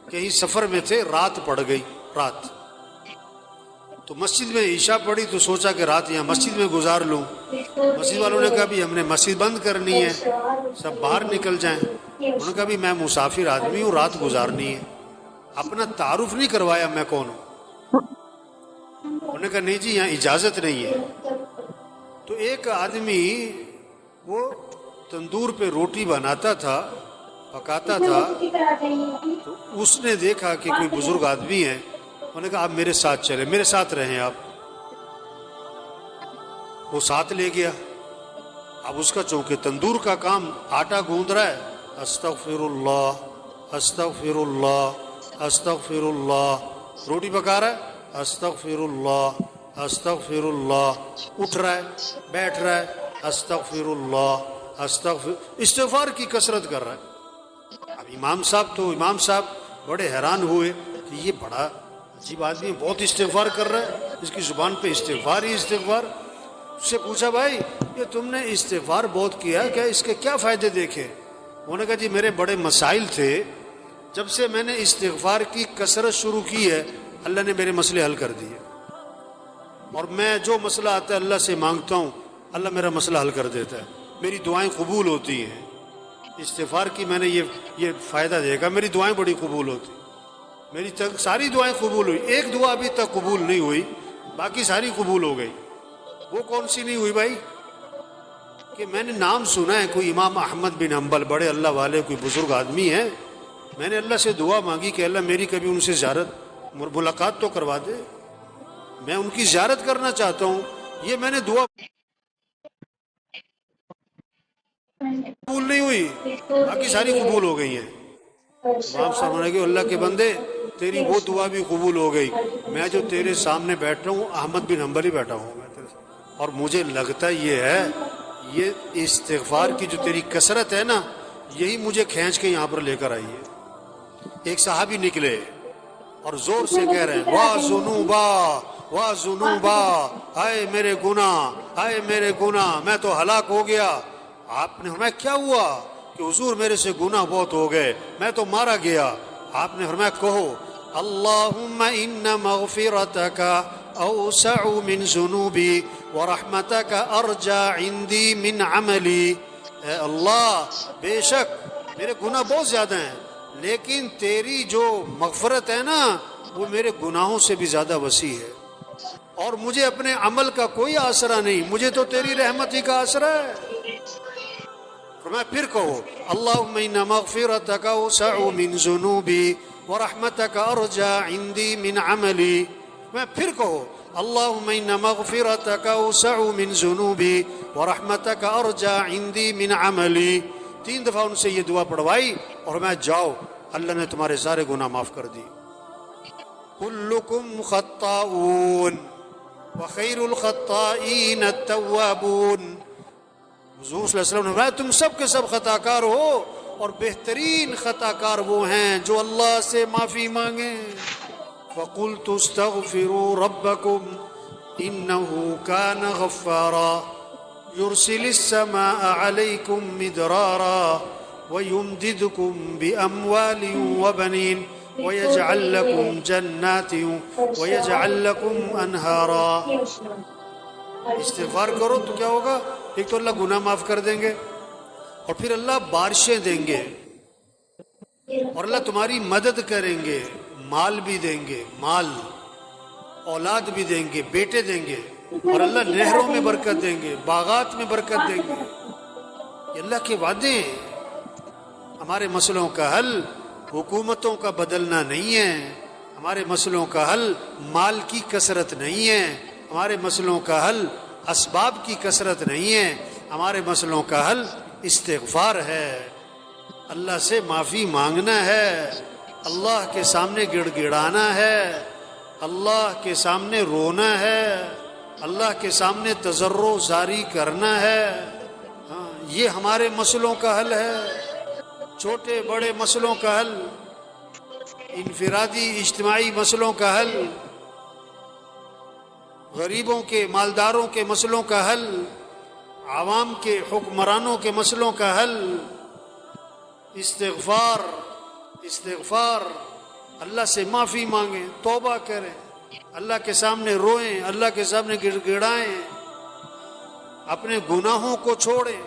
کہیں سفر میں تھے، رات پڑ گئی، رات تو مسجد میں عشاء پڑی تو سوچا کہ رات یہاں مسجد میں گزار لوں۔ مسجد والوں نے کہا بھی ہم نے مسجد بند کرنی ہے، سب باہر نکل جائیں۔ انہوں نے کہا بھی میں مسافر آدمی ہوں، رات گزارنی ہے۔ اپنا تعارف نہیں کروایا میں کون ہوں۔ انہوں نے کہا نہیں جی یہاں اجازت نہیں ہے۔ تو ایک آدمی وہ تندور پہ روٹی بناتا تھا، پکاتا تھا، تو اس نے دیکھا کہ کوئی بزرگ آدمی ہے، انہوں نے کہا آپ میرے ساتھ چلیں، میرے ساتھ رہیں آپ۔ وہ ساتھ لے گیا۔ اب اس کا چونکہ تندور کا کام، آٹا گوندھ رہا ہے، استغفر اللہ استغفر اللہ استغفر اللہ، روٹی پکا رہا ہے، استغفر اللہ استغفر اللہ، اٹھ رہا ہے، بیٹھ رہا ہے، استغفر اللہ استغفار کی کثرت کر رہا ہے۔ اب امام صاحب بڑے حیران ہوئے کہ یہ بڑا عجیب آدمی ہے، بہت استغفار کر رہا ہے، اس کی زبان پہ استغفار ہی استغفار۔ اس سے پوچھا بھائی یہ تم نے استغفار بہت کیا، کیا اس کے کیا فائدے دیکھے؟ انہوں نے کہا جی میرے بڑے مسائل تھے، جب سے میں نے استغفار کی کثرت شروع کی ہے اللہ نے میرے مسئلے حل کر دیے، اور میں جو مسئلہ آتا ہے اللہ سے مانگتا ہوں اللہ میرا مسئلہ حل کر دیتا ہے، میری دعائیں قبول ہوتی ہیں۔ استغفار کی میں نے یہ فائدہ دیکھا، میری دعائیں بڑی قبول ہوتی، میری ساری دعائیں قبول ہوئی، ایک دعا ابھی تک قبول نہیں ہوئی، باقی ساری قبول ہو گئی۔ وہ کون سی نہیں ہوئی بھائی؟ کہ میں نے نام سنا ہے کوئی امام احمد بن حنبل، بڑے اللہ والے کوئی بزرگ آدمی ہیں، میں نے اللہ سے دعا مانگی کہ اللہ میری کبھی ان سے زیارت ملاقات تو کروا دے، میں ان کی زیارت کرنا چاہتا ہوں، یہ میں نے دعا قبول نہیں ہوئی، باقی ساری قبول ہو گئی ہیں۔ امام صاحب نے کہا اللہ کے بندے تیری وہ دعا بھی قبول ہو گئی، میں جو تیرے سامنے بیٹھ رہا ہوں احمد بن حنبل ہی بیٹھا ہوں میں تیرے سامنے، اور مجھے لگتا یہ ہے یہ استغفار کی جو تیری کثرت ہے نا یہی مجھے کھینچ کے یہاں پر لے کر آئی ہے۔ ایک صحابی نکلے اور زور سے کہہ رہے ہیں واہ ذنوبا واہ ذنوبا، ہائے میرے گناہ ہائے میرے گناہ، میں تو ہلاک ہو گیا۔ آپ نے فرمایا کیا ہوا؟ کہ حضور میرے سے گناہ بہت ہو گئے، میں تو مارا گیا۔ آپ نے فرمایا کہو اللہم ان مغفرتک اوسع من ذنوبی ورحمتک ارجع عندی من عملی، اے اللہ بے شک میرے گناہ بہت زیادہ ہیں لیکن تیری جو مغفرت ہے نا وہ میرے گناہوں سے بھی زیادہ وسیع ہے، اور مجھے اپنے عمل کا کوئی آسرا نہیں، مجھے تو تیری رحمت ہی کا آسرا ہے۔ فرمایا پھر کہو اللہم ان مغفرتک اوسع من ذنوبی ورحمتک ارجع عندی من عملی، میں پھر کہو اللہم ان مغفرتک اوسع من ذنوبی ورحمتک ارجع عندی من عملی۔ 3 دفعہ ان سے یہ دعا پڑھوائی اور میں جاؤ اللہ نے تمہارے سارے گناہ معاف کر دی۔ کلکم خطاؤون وخیر الخطائین التوابون، حضور صلی اللہ علیہ وسلم نے فرمایا تم سب کے سب خطا کار ہو اور بہترین خطا کار وہ ہیں جو اللہ سے معافی مانگیں۔ فَقُلْتُ اسْتَغْفِرُوا رَبَّكُمْ إِنَّهُ كَانَ غَفَّارًا يُرْسِلِ السَّمَاءَ عَلَيْكُمْ مِدْرَارًا وَيُمْدِدْكُمْ بِأَمْوَالٍ وَبَنِينَ وَيَجْعَلْ لَكُمْ جَنَّاتٍ وَيَجْعَلْ لَكُمْ أَنْهَارًا۔ استغفار کرو تو کیا ہوگا؟ ایک تو اللہ گناہ معاف کر دیں گے، اور پھر اللہ بارشیں دیں گے، اور اللہ تمہاری مدد کریں گے، مال بھی دیں گے، مال اولاد بھی دیں گے، بیٹے دیں گے، اور اللہ نہروں میں برکت دیں گے، باغات میں برکت دیں گے۔ یہ اللہ کے وعدے ہیں۔ ہمارے مسئلوں کا حل حکومتوں کا بدلنا نہیں ہے، ہمارے مسئلوں کا حل مال کی کثرت نہیں ہے، ہمارے مسئلوں کا حل اسباب کی کثرت نہیں ہے، ہمارے مسئلوں کا حل استغفار ہے، اللہ سے معافی مانگنا ہے، اللہ کے سامنے گڑ گڑانا ہے، اللہ کے سامنے رونا ہے، اللہ کے سامنے تضرع زاری کرنا ہے۔ یہ ہمارے مسئلوں کا حل ہے، چھوٹے بڑے مسئلوں کا حل، انفرادی اجتماعی مسئلوں کا حل، غریبوں کے مالداروں کے مسئلوں کا حل، عوام کے حکمرانوں کے مسئلوں کا حل، استغفار استغفار اللہ سے معافی مانگیں، توبہ کریں، اللہ کے سامنے روئیں، اللہ کے سامنے گڑ گڑائیں، اپنے گناہوں کو چھوڑیں.